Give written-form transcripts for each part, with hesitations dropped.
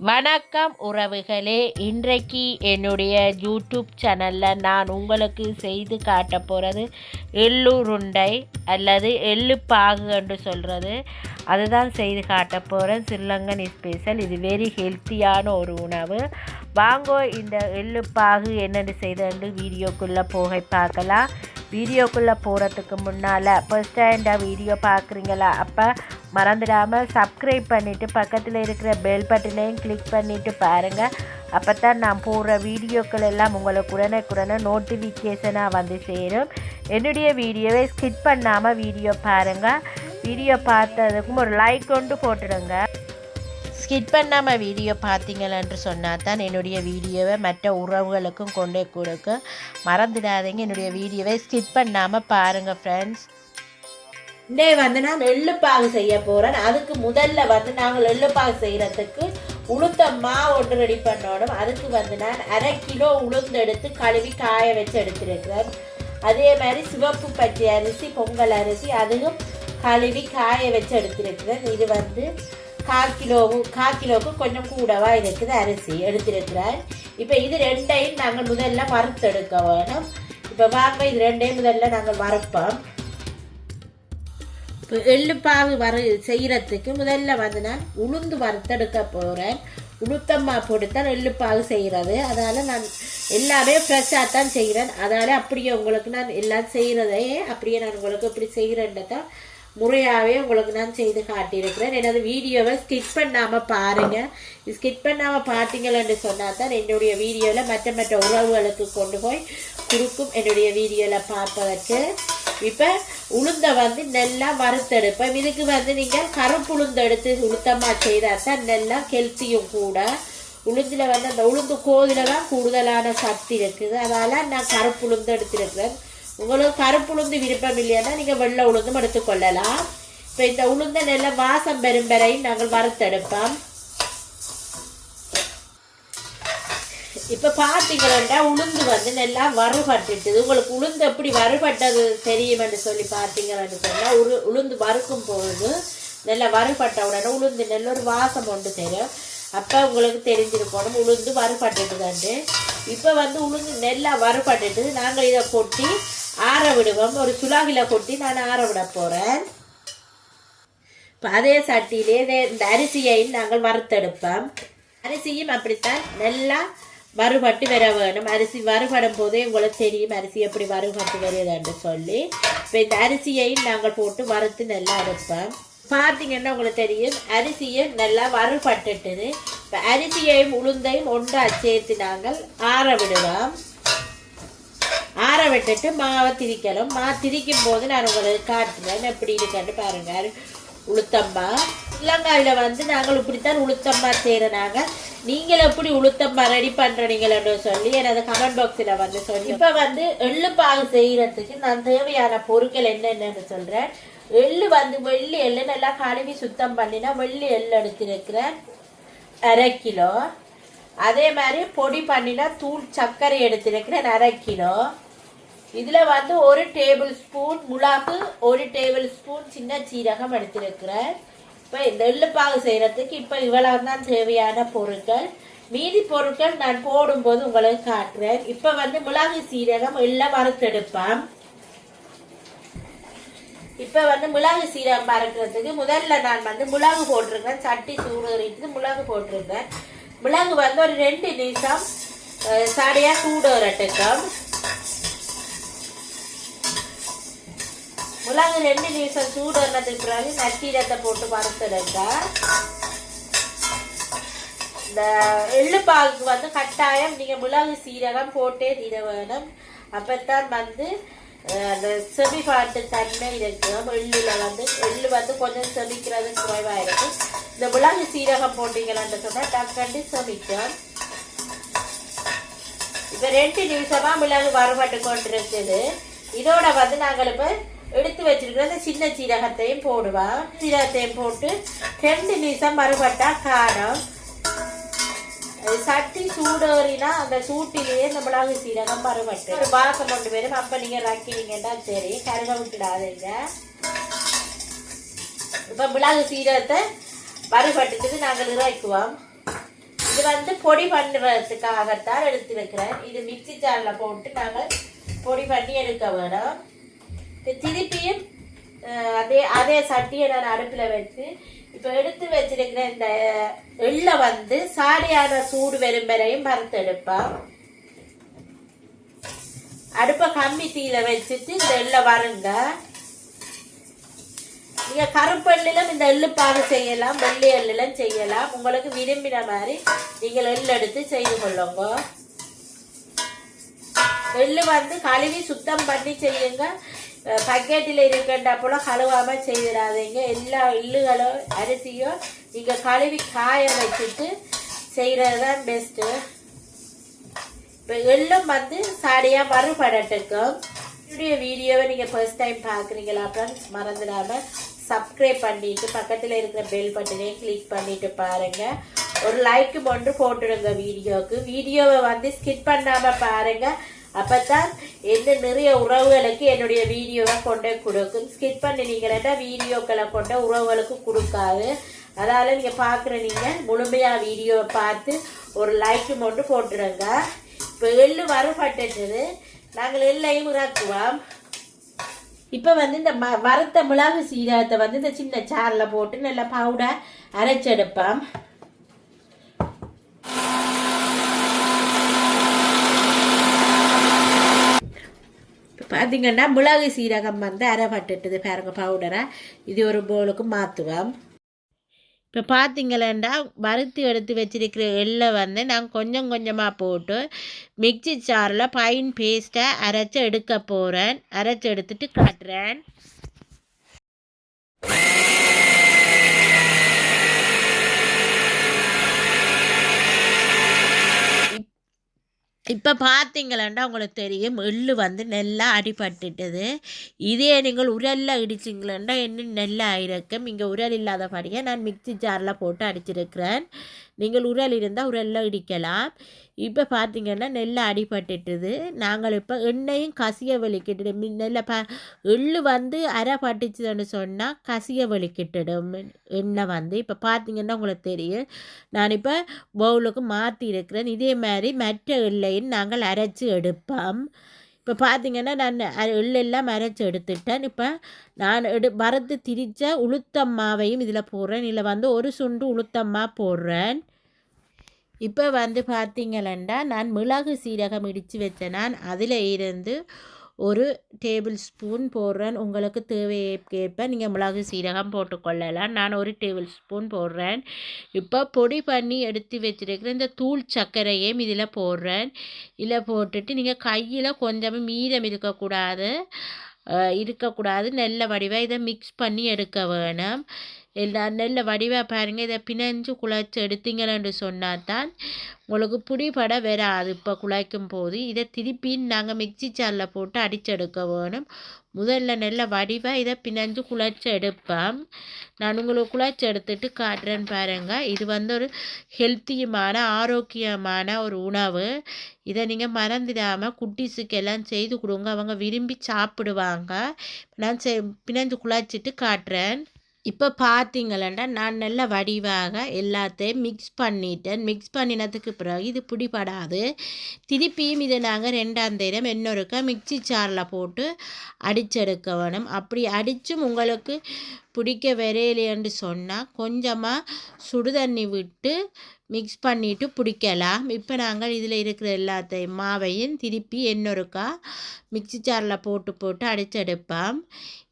வணக்கம் உறவுகளே, இன்றைக்கு என்னுடைய யூடியூப் சேனலில் நான் உங்களுக்கு செய்து காட்ட போகிறது எள்ளுருண்டை அல்லது எள்ளு பாகு என்று சொல்கிறது. அதுதான் செய்து காட்ட போகிறேன். ஸ்ரீலங்கன் ஸ்பெஷல். இது வெரி ஹெல்த்தியான ஒரு உணவு. வாங்கோ இந்த எள்ளு பாகு என்னென்னு செய்தேன்னு வீடியோக்குள்ளே போக பார்க்கலாம். வீடியோக்குள்ளே போகிறதுக்கு முன்னால் ஃபர்ஸ்ட் டைம் வீடியோ பார்க்குறீங்களா? அப்போ மறந்துடாமல் சப்ஸ்கிரைப் பண்ணிவிட்டு பக்கத்தில் இருக்கிற பெல் பட்டனையும் கிளிக் பண்ணிவிட்டு பாருங்கள். அப்போ தான் நான் போடுற வீடியோக்கள் எல்லாம் உங்களுக்கு உடனே நோட்டிஃபிகேஷனாக வந்து சேரும். என்னுடைய வீடியோவை ஸ்கிப் பண்ணாமல் வீடியோ பாருங்கள். வீடியோ பார்த்ததுக்கும் ஒரு லைக் கொண்டு போட்டுடுங்க. ஸ்கிப் பண்ணாமல் வீடியோ பார்த்தீங்களென்று சொன்னால் தான் என்னுடைய வீடியோவை மற்ற உறவுகளுக்கும் கொண்டே கொடுக்க மறந்துடாதீங்க. என்னுடைய வீடியோவை ஸ்கிப் பண்ணாமல் பாருங்கள் ஃப்ரெண்ட்ஸ். இன்றைய வந்து நான் எள்ளுப்பாகு செய்ய போகிறேன். அதுக்கு முதல்ல வந்து நாங்கள் எள்ளுப்பாகு செய்கிறதுக்கு உளுத்த மாவு ஒன்று ரெடி பண்ணணும். அதுக்கு வந்து நான் 1/2 கிலோ உளுந்து எடுத்து கழுவி காய வச்சு எடுத்துருக்கிறேன். அதே மாதிரி சிவப்பு பச்சை அரிசி, பொங்கல் அரிசி, அதுவும் கழுவி காய வச்சு எடுத்துருக்கிறேன். இது வந்து 1/4 கிலோவுக்கு கொஞ்சம் கூடவா இருக்குது அரிசி எடுத்துருக்கிறேன். இப்போ இது ரெண்டையும் நாங்கள் முதல்ல வறுத்தெடுக்க வேணும். இப்போ வாங்க இது ரெண்டையும் முதல்ல நாங்கள் வறுப்போம். இப்போ எள்ளுப்பாகு செய்கிறதுக்கு முதல்ல வந்து நான் உளுந்து வறுத்தெடுக்க போகிறேன். உளுத்தம்மா போட்டுத்தான் எள்ளுப்பாகு செய்கிறது. அதனால் நான் எல்லாமே ஃப்ரெஷ்ஷாக தான் செய்கிறேன். அதனால் அப்படியே உங்களுக்கு நான் எல்லாம் செய்கிறதே அப்படியே நான் உங்களுக்கு எப்படி செய்கிறேன்றதான் முறையாகவே உங்களுக்கு நான் செய்து காட்டியிருக்கிறேன். எனது வீடியோவை ஸ்கிப் பண்ணாமல் பாருங்கள். ஸ்கிப் பண்ணாமல் பார்த்தீங்களன்னு சொன்னால் தான் என்னுடைய வீடியோவில் மற்ற உறவுகளுக்கு கொண்டு போய் கொடுக்கும். என்னுடைய வீடியோவில் பார்ப்பதற்கு இப்போ உளுந்தை வந்து நல்லா வறுத்தெடுப்பேன். இதுக்கு வந்து நீங்கள் கருப்பு உளுந்து எடுத்து உளுத்தமாக செய்தால் தான் நல்லா ஹெல்த்தியும் கூட. உளுந்தில் வந்து அந்த உளுந்து கோதில தான் கூடுதலான சக்தி இருக்குது. அதனால் நான் கருப்பு உளுந்து எடுத்துருக்கிறேன். உங்களுக்கு கருப்பு உளுந்து விருப்பம் இல்லையானா நீங்கள் வெள்ளை உளுந்தும் எடுத்துக்கொள்ளலாம். இப்போ இந்த உளுந்தை நல்லா வாசம் பெறும் வரையும் நாங்கள் வறுத்தெடுப்போம். இப்போ பார்த்தீங்கன்னா உளுந்து வந்து நல்லா வறுபட்டுட்டுது. உங்களுக்கு உளுந்து எப்படி வறுபட்டது தெரியும் என்று சொல்லி பார்த்தீங்கன்னு சொன்னால் உளுந்து வறுக்கும் போது நல்லா வறுபட்ட உடனே உளுந்து நல்ல ஒரு வாசம் ஒன்று தெரியும். அப்போ உங்களுக்கு தெரிஞ்சிருக்கணும் உளுந்து வறுபட்டுட்டுதாண்டு. இப்போ வந்து உளுந்து நல்லா வறுபட்டுட்டு நாங்கள் இதை கொட்டி ஆற விடுவோம். ஒரு சுலாகில கொட்டி நான் ஆற விட போகிறேன். இப்போ அதே சட்டியிலே இந்த அரிசியையும் நாங்கள் வறுத்தெடுப்போம். அரிசியும் அப்படித்தான் நல்லா வறுபட்டு வர வேணும். அரிசி வறுபடும் போதே உங்களுக்கு தெரியும் அரிசி எப்படி வறுபட்டு வருதுன்னு சொல்லி. இப்போ இந்த அரிசியையும் நாங்கள் போட்டு வறுத்து நல்லா எடுப்போம். பார்த்தீங்கன்னா உங்களுக்கு தெரியும் அரிசியும் நல்லா வறுபட்டுட்டுது. இப்போ அரிசியையும் உளுந்தையும் ஒன்றா சேர்த்து நாங்கள் ஆற விடுவோம். ஆற விட்டுட்டு மாவை திரிக்கணும். திரிக்கும் போது நான் உங்களுக்கு காட்டுறேன் எப்படி இருக்குன்னு பாருங்கள். உளுத்தம்பா இலங்காயில் வந்து நாங்கள் இப்படித்தான் உளுத்தம்பா செய்கிறனாங்க. நீங்கள் எப்படி உளுத்தம்பா ரெடி பண்ணுறீங்களன்னு சொல்லி எனது கமெண்ட் பாக்ஸில் வந்து சொல்லி. இப்போ வந்து எள்ளுப்பாகு செய்கிறதுக்கு நான் தேவையான பொருட்கள் என்னென்னு சொல்கிறேன். எள்ளு வந்து வெள்ளி எள்ளு நல்லா கழுவி சுத்தம் பண்ணினா வெள்ளி எள்ளு எடுத்துருக்கிறேன் 1/2 கிலோ. அதே மாதிரி பொடி பண்ணினா தூள் சர்க்கரை எடுத்துருக்கிறேன் 1/2 கிலோ. இதில் வந்து 1 டேபிள் ஸ்பூன் மிளகு, 1 டேபிள் ஸ்பூன் சின்ன சீரகம் எடுத்துருக்கிறேன். இப்போ இந்த எள்ளுப்பாகு செய்கிறதுக்கு இப்போ இவ்வளவு தான் தேவையான பொருட்கள். மீதி பொருட்கள் நான் போடும்போது உங்களுக்கு காட்டுறேன். இப்போ வந்து மிளகு சீரகம் எல்லாம் வறுத்தெடுப்பேன். இப்போ வந்து மிளகு சீரகம் வறுக்கிறதுக்கு முதல்ல நான் வந்து மிளகு போட்டிருக்கேன். சட்டி சூடுறிட்டு மிளகு போட்டிருக்கேன். மிளகு வந்து ஒரு 2 நிமிஷம் சடையாக சூடுறட்டுக்கும். மிளகு 2 நிமிஷம் சூடுறதுக்கு பிறகு நச்சீரத்தை போட்டு வறுத்தெடுங்க. இந்த எள்ளுப்பாகுக்கு வந்து கட்டாயம் நீங்கள் மிளகு சீரகம் போட்டே தீர வேணும். அப்போத்தான் வந்து அந்த செமிப்பாட்டு தன்மை இருக்கும். எள்ளில் வந்து எள்ளு வந்து கொஞ்சம் செமிக்கிறது குறைவாக இருக்கும். இந்த மிளகு சீரகம் போட்டீங்களான்னு சொன்னால் டக்கண்டு செமிக்கும். இப்போ 2 நிமிஷமாக மிளகு வறுபட்டு கொண்டு இருக்குது. இதோட வந்து நாங்கள் இப்போ எடுத்து வச்சிருக்கிற அந்த சின்ன சீரகத்தையும் போடுவோம். சீரகத்தையும் போட்டு 2 நிமிஷம் வறுபட்டா காரம். சட்டி சூடேறினா அந்த சூட்டிலேயே இந்த மிளகு சீரகம் வறுபட்டு ஒரு வாசம் கொண்டு வரும். அப்போ நீங்கள் ரக்கினீங்கன்னா சரி, கருக விட்டுடாதீங்க. இப்போ மிளகு சீரகத்தை வறுபட்டுட்டு நாங்கள் இறக்குவோம். இது வந்து பொடி பண்ணுறதுக்காகத்தான் எடுத்து வைக்கிறேன். இது மிக்சி ஜாரில் போட்டு நாங்கள் பொடி பண்ணி எடுக்க வேணும். திருப்பியும் அதே சட்டியை நான் அடுப்பில் வச்சு இப்போ எடுத்து வச்சிருக்கிற இந்த எள்ளை வந்து சாடியான சூடு வரும் வரையும் வறுத்து எடுப்பேன். அடுப்பை கம்மி தீயில வச்சுட்டு இந்த எள்ளை வருங்க. நீங்க கருப்பு எள்ளிலும் இந்த எள்ளுப்பாகு செய்யலாம், வெள்ளை எள்ளிலும் செய்யலாம். உங்களுக்கு விரும்பின மாதிரி நீங்கள் எள்ளு எடுத்து செய்து கொள்ளுங்க. எள்ளு வந்து கழுவி சுத்தம் பண்ணி செய்யுங்க. பக்கெட்டில் இருக்கின்ற போல கழுவாமல் செய்திடாதீங்க. எல்லா எள்ளுகளும் அரிசியும் நீங்கள் கழுவி காய வச்சுட்டு செய்கிறது தான் பெஸ்ட்டு. இப்போ எள்ளும் வந்து சாடியாக மறுபடட்டுக்கும். என்னுடைய வீடியோவை நீங்கள் ஃபர்ஸ்ட் டைம் பார்க்குறீங்களா ஃப்ரெண்ட்ஸ், மறந்துடாமல் சப்ஸ்கிரைப் பண்ணிவிட்டு பக்கத்தில் இருக்கிற பெல் பட்டனையும் கிளிக் பண்ணிவிட்டு பாருங்கள். ஒரு லைக்கு ஒன்று போட்டுடுங்க வீடியோவுக்கு. வீடியோவை வந்து ஸ்கிப் பண்ணாமல் பாருங்கள். அப்போத்தான் என்ன நிறைய உறவுகளுக்கு என்னுடைய வீடியோவை கொண்டே கொடுக்கும். ஸ்கிப் பண்ணினீங்கன்னா வீடியோக்களை கொண்ட உறவுகளுக்கு கொடுக்காது. அதனால் நீங்கள் பார்க்குற நீங்கள் முழுமையாக வீடியோவை பார்த்து ஒரு லைக்கு மட்டும் போட்டுடுங்க. இப்போ எள்ளு வறுபட்டுது, நாங்கள் எள்ளையும் இறக்குவோம். இப்போ வந்து இந்த வறுத்த மிளகு சீரகத்தை வந்து இந்த சின்ன சாரில் போட்டு நல்லா பவுடர் அரைச்செடுப்போம். பார்த்தீங்கன்னா மிளகு சீரகம் வந்து அரைப்பட்டுட்டுது பாருங்க பவுடரை. இது ஒரு பவுலுக்கு மாற்றுவோம். இப்போ பார்த்தீங்களா வறுத்து எடுத்து வச்சிருக்கிற எள்ளை வந்து நான் கொஞ்சம் கொஞ்சமாக போட்டு மிக்சி சாரில் ஃபைன் பேஸ்ட்டை அரைச்சி எடுக்க போகிறேன். அரைச்சி எடுத்துட்டு காட்டுறேன். இப்போ பார்த்தீங்களாண்டா உங்களுக்கு தெரியும் எள்ளு வந்து நல்லா அடிபட்டுட்டுது. இதே நீங்கள் உரலில் இடிச்சிங்களா இன்னும் நல்லா ஆயிருக்கும். இங்கே உரல் இல்லாதபடியாக நான் மிக்சி ஜாரில் போட்டு அடிச்சிருக்கிறேன். நீங்கள் உரல் இருந்தால் உரலில் இடிக்கலாம். இப்போ பார்த்தீங்கன்னா நெல்லை அடிபட்டுட்டுது. நாங்கள் இப்போ எண்ணெயும் கசிய வலிக்கிட்டு நெல்லை எள்ளு வந்து அரை பட்டுச்சுன்னு சொன்னால் கசிய வலிக்கிட்டுடும் எண்ணெய் வந்து. இப்போ பார்த்தீங்கன்னா உங்களுக்கு தெரியும். நான் இப்போ பவுலுக்கு மாற்றி இருக்கிறேன். இதே மாதிரி மற்ற எள்ளையும் நாங்கள் அரைச்சி எடுப்போம். இப்போ பார்த்தீங்கன்னா நான் எள்ளெல்லாம் அரைச்சி எடுத்துட்டேன். இப்போ நான் வறுத்து திரிச்ச உளுத்தம்மாவையும் இதில் போடுறேன். இதில் வந்து ஒரு சுண்டு உளுத்தம்மா போடுறேன். இப்போ வந்து பார்த்தீங்களா நான் மிளகு சீரகம் இடித்து வச்சேன். நான் அதில் இருந்து ஒரு டேபிள் ஸ்பூன் போடுறேன். உங்களுக்கு தேவைக்கேற்ப நீங்கள் மிளகு சீரகம் போட்டுக்கொள்ளலாம். நான் ஒரு டேபிள் ஸ்பூன் போடுறேன். இப்போ பொடி பண்ணி எடுத்து வச்சுருக்கிற இந்த தூள் சர்க்கரையும் இதில் போடுறேன். இதில் போட்டுட்டு நீங்கள் கையில் கொஞ்சம் மீதம் இருக்கக்கூடாது. நல்ல வடிவாக இதை மிக்ஸ் பண்ணி எடுக்க வேணும். நல்ல வடிவாக பாருங்கள். இதை பிணைஞ்சு குழைச்சி எடுத்தீங்கன்னு சொன்னால் தான் உங்களுக்கு பிடிபட வராது. இப்போ குழைக்கும் போது இதை திருப்பி நாங்கள் மிக்சி ஜாரில் போட்டு அடிச்செடுக்க வேணும். முதல்ல நல்ல வடிவாக இதை பிணைஞ்சு குழைச்சி எடுப்பேன். நான் உங்களுக்கு குழைச்சி எடுத்துட்டு காட்டுறேன்னு பாருங்கள். இது வந்து ஒரு ஹெல்த்தியுமான ஆரோக்கியமான ஒரு உணவு. இதை நீங்கள் மறந்துடாமல் குட்டீஸுக்கெல்லாம் செய்து கொடுங்க. அவங்க விரும்பி சாப்பிடுவாங்க. நான் பிணைஞ்சு குழைச்சிட்டு காட்டுறேன். இப்போ பார்த்தீங்களா நான் நல்ல வடிவாக எல்லாத்தையும் மிக்ஸ் பண்ணிட்டேன். மிக்ஸ் பண்ணினதுக்கு பிறகு இது பிடிபடாது. திருப்பியும் இதை நாங்கள் ரெண்டாம் தரம் இன்னொருக்கா மிக்சி ஜாரில் போட்டு அடிச்செடுக்க வேணும். அப்படி அடித்தும் உங்களுக்கு பிடிக்க வரையிலேன்னு சொன்னால் கொஞ்சமாக சுடுதண்ணி விட்டு மிக்ஸ் பண்ணிவிட்டு பிடிக்கலாம். இப்போ நாங்கள் இதில் இருக்கிற எல்லாத்தையும் மாவையும் திருப்பி இன்னொருக்கா மிக்சி ஜாரில் போட்டு அடிச்செடுப்போம்.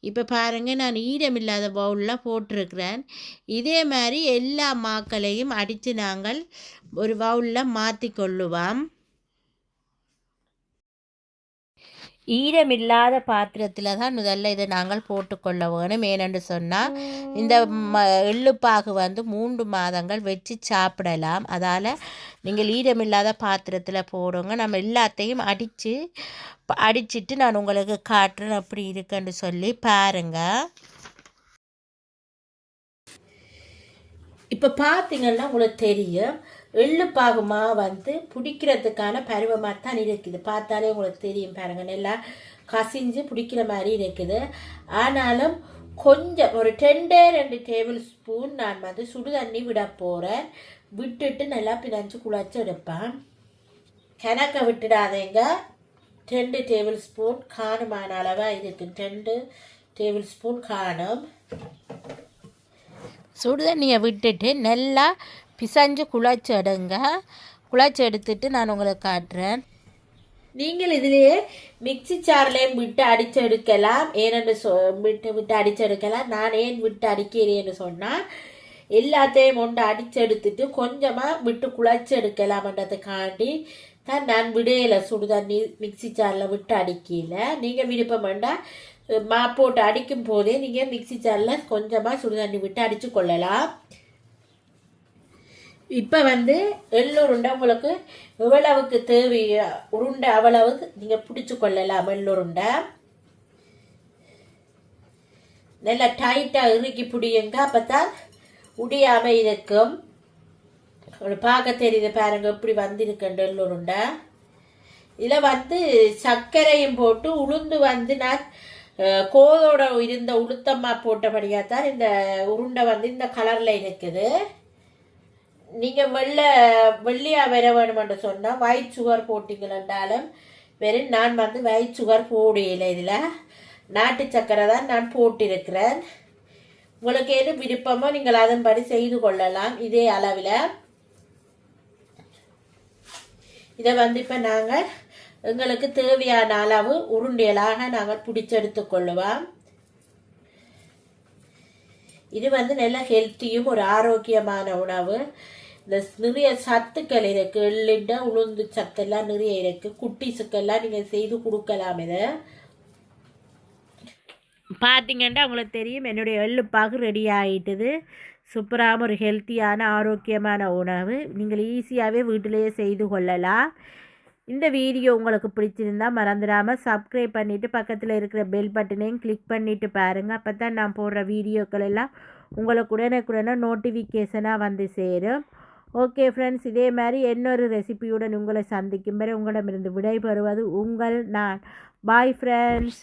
இப்போ பாருங்கள் நான் ஈரமில்லாத பவுலில் போட்டிருக்கிறேன். இதே மாதிரி எல்லா மாக்களையும் அடித்து நாங்கள் ஒரு பவுலில் மாற்றி கொள்ளுவோம். ஈரமில்லாத பாத்திரத்தில் தான் முதல்ல இதை நாங்கள் போட்டுக்கொள்ள வேணும். ஏனென்று சொன்னால் இந்த எள்ளுப்பாகு வந்து 3 மாதங்கள் வச்சு சாப்பிடலாம். அதால் நீங்கள் ஈரமில்லாத பாத்திரத்தில் போடுங்க. நம்ம எல்லாத்தையும் அடிச்சிட்டு நான் உங்களுக்கு காட்டுறேன் அப்படி இருக்குன்னு சொல்லி பாருங்கள். இப்போ பார்த்தீங்கன்னா உங்களுக்கு தெரியும் எள்ளுப்பாகுமா வந்து பிடிக்கிறதுக்கான பருவமாக தான் இருக்குது. பார்த்தாலே உங்களுக்கு தெரியும் பாருங்கள். நல்லா கசிஞ்சு பிடிக்கிற மாதிரி இருக்குது. ஆனாலும் கொஞ்சம் ஒரு 2 டேபிள் ஸ்பூன் நான் வந்து சுடு தண்ணி விட போகிறேன். விட்டுட்டு நல்லா பிணைஞ்சு குழச்சி எடுப்பேன். கணக்க விட்டுடாதீங்க. 2 டேபிள் ஸ்பூன் காணுமான அளவாக இருக்குது. 2 டேபிள் ஸ்பூன் காணும். சுடுதண்ணியை விட்டுட்டு நல்லா பிசைஞ்சு குழச்சி எடுங்க. குழச்சி எடுத்துட்டு நான் உங்களுக்கு காட்டுறேன். நீங்கள் இதிலேயே மிக்சி சார்லேயும் விட்டு அடித்து எடுக்கலாம். ஏனென்று விட்டு அடித்து எடுக்கலாம். நான் ஏன் விட்டு அடிக்கிறேன்னு சொன்னால், எல்லாத்தையும் ஒன்று அடித்து எடுத்துட்டு கொஞ்சமாக விட்டு குழச்சி எடுக்கலாம்ன்றதுக்காண்டி தான் நான் விடையில சுடுதண்ணி மிக்சி சாரில் விட்டு அடிக்கல. நீங்கள் விருப்பம் வேண்டாம், போட்டு அடிக்கும் போதே நீங்கள் மிக்சி சாரில் கொஞ்சமாக சுடுதண்ணி விட்டு அடித்து கொள்ளலாம். இப்போ எள்ளு உருண்டை உங்களுக்கு எவ்வளவுக்கு தேவையோ உருண்டை அவ்வளவுக்கு நீங்கள் பிடிச்சி கொள்ளலாம். எள்ளுருண்டை நல்லா டைட்டாக இறுக்கி பிடியுங்க. அப்போ தான் உடையாமல் இருக்கும். பார்க்க தெரியுது பாருங்க எப்படி வந்திருக்கேன் எள்ளுருண்டை. இதில் சர்க்கரையும் போட்டு உளுந்து நான் கோதோட இருந்த உளுத்தம்மா போட்டபடியாக தான் இந்த உருண்டை இந்த கலரில் இருக்குது. நீங்கள் வெள்ளையாக வர வேணுமென்று சொன்னால் ஒயிட் சுகர் போட்டிங்களாண்டாலும் வெறும் நான் ஒயிட் சுகர் போடையில. இதில் நாட்டு சர்க்கரை தான் நான் போட்டிருக்கிறேன். உங்களுக்கு எது விருப்பமோ நீங்கள் அதன்படி செய்து கொள்ளலாம். இதே அளவில் இதை இப்போ நாங்கள் எங்களுக்கு தேவையான அளவு உருண்டைகளாக நாங்கள் பிடிச்செடுத்து கொள்ளுவோம். இது நல்ல ஹெல்த்தியும் ஒரு ஆரோக்கியமான உணவு. இந்த நிறைய சத்துக்கள் இருக்குது. எள்ளுண்ட உளுந்து சத்தெல்லாம் நிறைய இருக்குது. குட்டிஸுக்கெல்லாம் நீங்கள் செய்து கொடுக்கலாம். இதை பார்த்தீங்கன்னா உங்களுக்கு தெரியும், என்னுடைய எள்ளு பாகு ரெடி ஆகிட்டுது. சூப்பரான ஒரு ஹெல்த்தியான ஆரோக்கியமான உணவு. நீங்கள் ஈஸியாகவே வீட்டிலேயே செய்து கொள்ளலாம். இந்த வீடியோ உங்களுக்கு பிடிச்சிருந்தால் மறந்துடாமல் சப்ஸ்கிரைப் பண்ணிவிட்டு பக்கத்தில் இருக்கிற பெல் பட்டனையும் கிளிக் பண்ணிவிட்டு பாருங்கள். அப்போ தான் நான் போடுற வீடியோக்கள் எல்லாம் உங்களுக்கு உடனுக்குடனே நோட்டிஃபிகேஷனாக சேரும். ஓகே ஃப்ரெண்ட்ஸ், இதே மாதிரி இன்னொரு ரெசிபியுடன் உங்களை சந்திக்கும் வரை உங்களிடமிருந்து விடைபெறுவது நான். Bye friends.